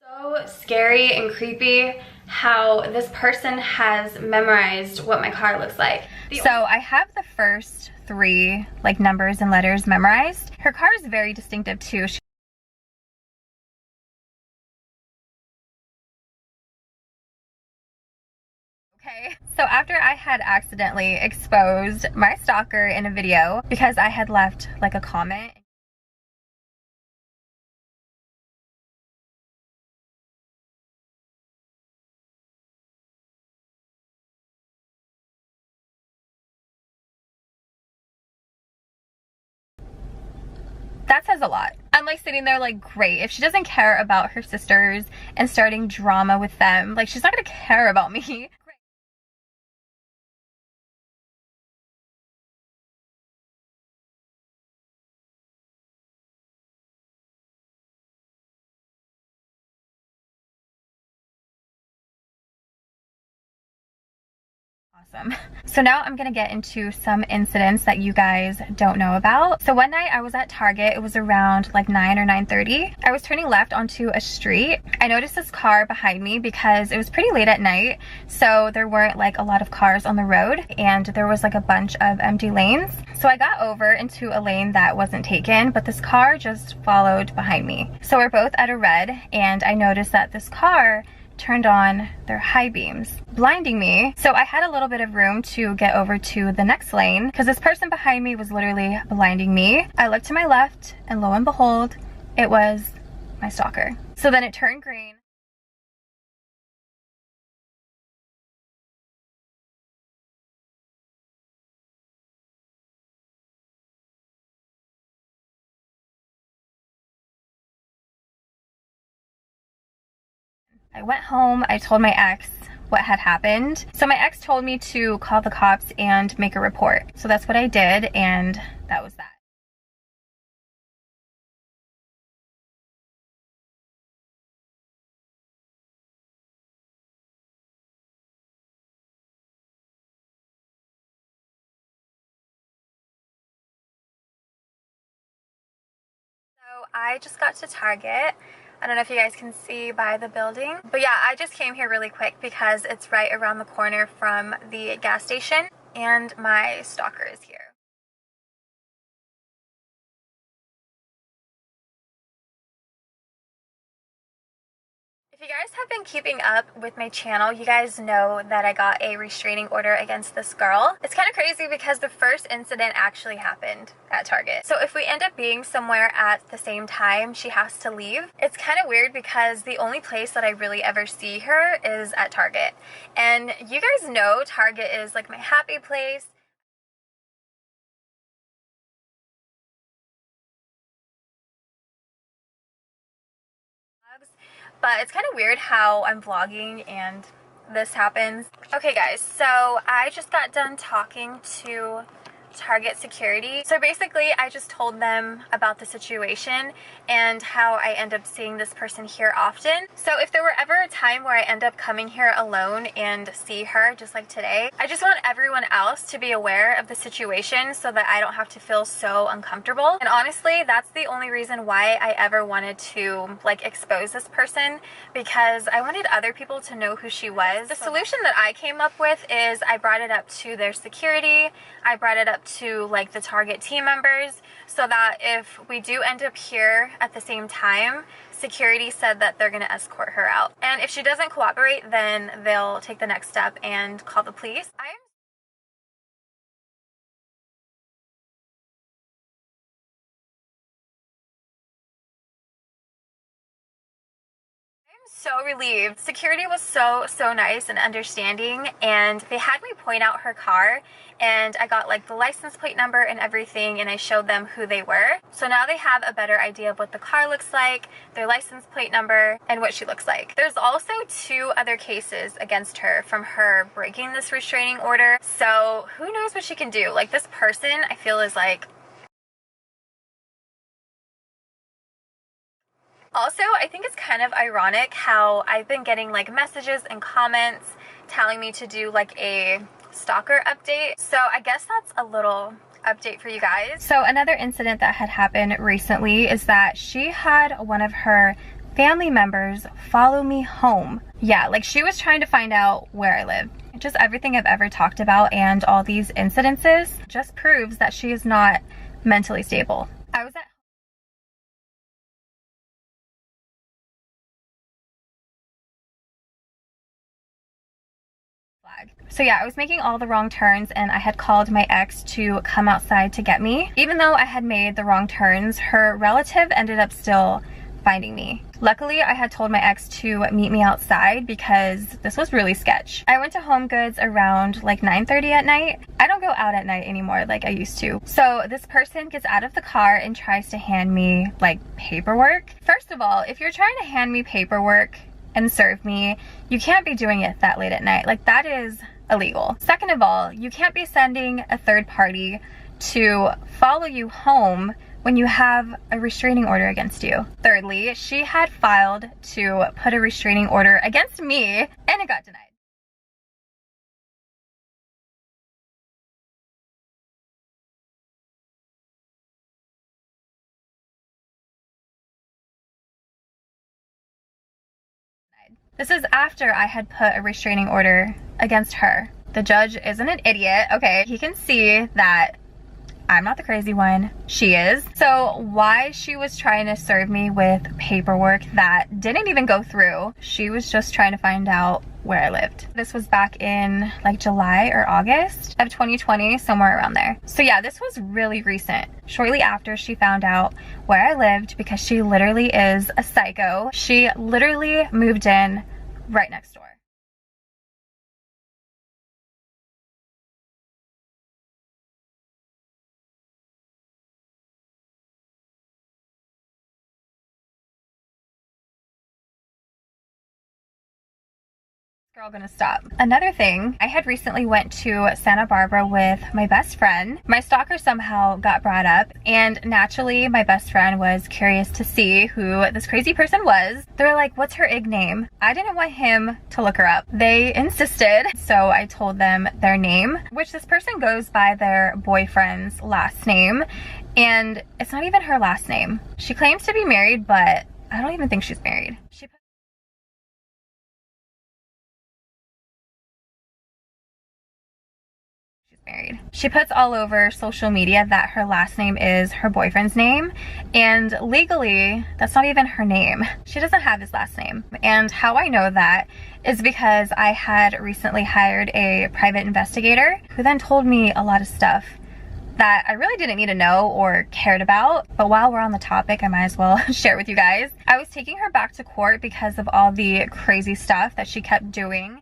So scary and creepy how this person has memorized what my car looks like. So I have the first 3 like numbers and letters memorized. Her car is very distinctive too. Okay, so after I had accidentally exposed my stalker in a video because I had left like a comment. That says a lot. I'm like sitting there like, great, if she doesn't care about her sisters and starting drama with them, like she's not gonna care about me. Awesome. So now I'm gonna get into some incidents that you guys don't know about. So one night I was at Target. It was around like 9 or 9:30. I was turning left onto a street. I noticed this car behind me because it was pretty late at night, so there weren't like a lot of cars on the road and there was like a bunch of empty lanes. So I got over into a lane that wasn't taken, but this car just followed behind me. So we're both at a red and I noticed that this car turned on their high beams, blinding me. So I had a little bit of room to get over to the next lane because this person behind me was literally blinding me. I looked to my left and lo and behold, it was my stalker. So then it turned green. I went home, I told my ex what had happened. So my ex told me to call the cops and make a report. So that's what I did, and that was that. So I just got to Target. I don't know if you guys can see by the building, but yeah, I just came here really quick because it's right around the corner from the gas station and my stalker is here. If you guys have been keeping up with my channel, you guys know that I got a restraining order against this girl. It's kind of crazy because the first incident actually happened at Target. So if we end up being somewhere at the same time, she has to leave. It's kind of weird because the only place that I really ever see her is at Target. And you guys know Target is like my happy place. But it's kind of weird how I'm vlogging and this happens. Okay guys, so I just got done talking to Target security. So basically I just told them about the situation and how I end up seeing this person here often. So if there were ever a time where I end up coming here alone and see her just like today, I just want everyone else to be aware of the situation so that I don't have to feel so uncomfortable. And honestly, that's the only reason why I ever wanted to like expose this person, because I wanted other people to know who she was. The solution that I came up with is I brought it up to their security, I brought it up to like the Target team members, so that if we do end up here at the same time, security said that they're going to escort her out. And if she doesn't cooperate, then they'll take the next step and call the police. I'm so relieved. Security was so nice and understanding, and they had me point out her car, and I got like the license plate number and everything, and I showed them who they were. So now they have a better idea of what the car looks like, their license plate number, and what she looks like. There's also 2 other cases against her from her breaking this restraining order, so who knows what she can do. Like, this person I feel is like... Also, I think it's kind of ironic how I've been getting like messages and comments telling me to do like a stalker update. So I guess that's a little update for you guys. So another incident that had happened recently is that she had one of her family members follow me home. Yeah, like she was trying to find out where I live. Just everything I've ever talked about and all these incidences just proves that she is not mentally stable. I was at flag. So yeah, I was making all the wrong turns and I had called my ex to come outside to get me. Even though I had made the wrong turns, her relative ended up still finding me. Luckily, I had told my ex to meet me outside because this was really sketch. I went to Home Goods around like 9:30 at night. I don't go out at night anymore like I used to. So this person gets out of the car and tries to hand me like paperwork. First of all, if you're trying to hand me paperwork and serve me, you can't be doing it that late at night. Like that is illegal. Second of all, you can't be sending a third party to follow you home when you have a restraining order against you. Thirdly, she had filed to put a restraining order against me and it got denied. This is after I had put a restraining order against her. The judge isn't an idiot, okay? He can see that I'm not the crazy one, she is. So why she was trying to serve me with paperwork that didn't even go through, she was just trying to find out where I lived. This was back in like July or August of 2020, somewhere around there. So yeah, this was really recent. Shortly after she found out where I lived, because she literally is a psycho, she literally moved in right next door. Girl gonna stop. Another thing, I had recently went to Santa Barbara with my best friend. My stalker somehow got brought up and naturally my best friend was curious to see who this crazy person was. They were like, what's her IG name? I didn't want him to look her up. They insisted, so I told them their name, which this person goes by their boyfriend's last name, and it's not even her last name. She claims to be married, but I don't even think she's married. Married. She puts all over social media that her last name is her boyfriend's name, and legally that's not even her name. She doesn't have his last name. And how I know that is because I had recently hired a private investigator who then told me a lot of stuff that I really didn't need to know or cared about. But while we're on the topic, I might as well share with you guys. I was taking her back to court because of all the crazy stuff that she kept doing.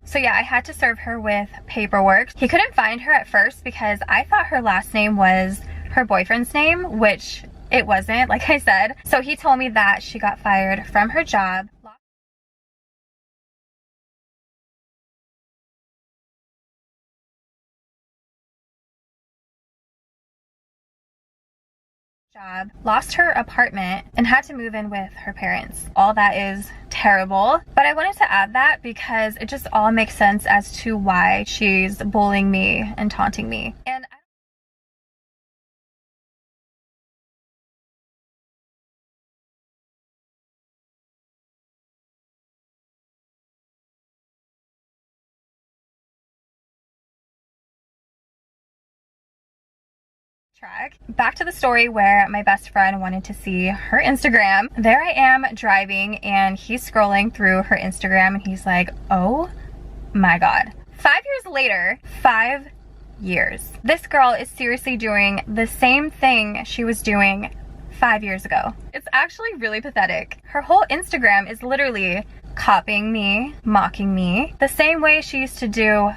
So yeah, I had to serve her with paperwork. He couldn't find her at first because I thought her last name was her boyfriend's name, which it wasn't, like I said. So he told me that she got fired from her job, lost her apartment, and had to move in with her parents. All that is terrible, but I wanted to add that because it just all makes sense as to why she's bullying me and taunting me. And back to the story where my best friend wanted to see her Instagram. There I am driving and he's scrolling through her Instagram and he's like, oh my God. 5 years later, 5 years. This girl is seriously doing the same thing she was doing 5 years ago. It's actually really pathetic. Her whole Instagram is literally copying me, mocking me, the same way she used to do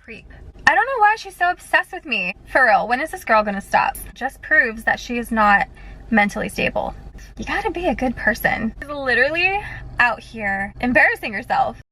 creep. I don't know why she's so obsessed with me. For real, when is this girl gonna stop? Just proves that she is not mentally stable. You gotta be a good person. She's literally out here embarrassing herself.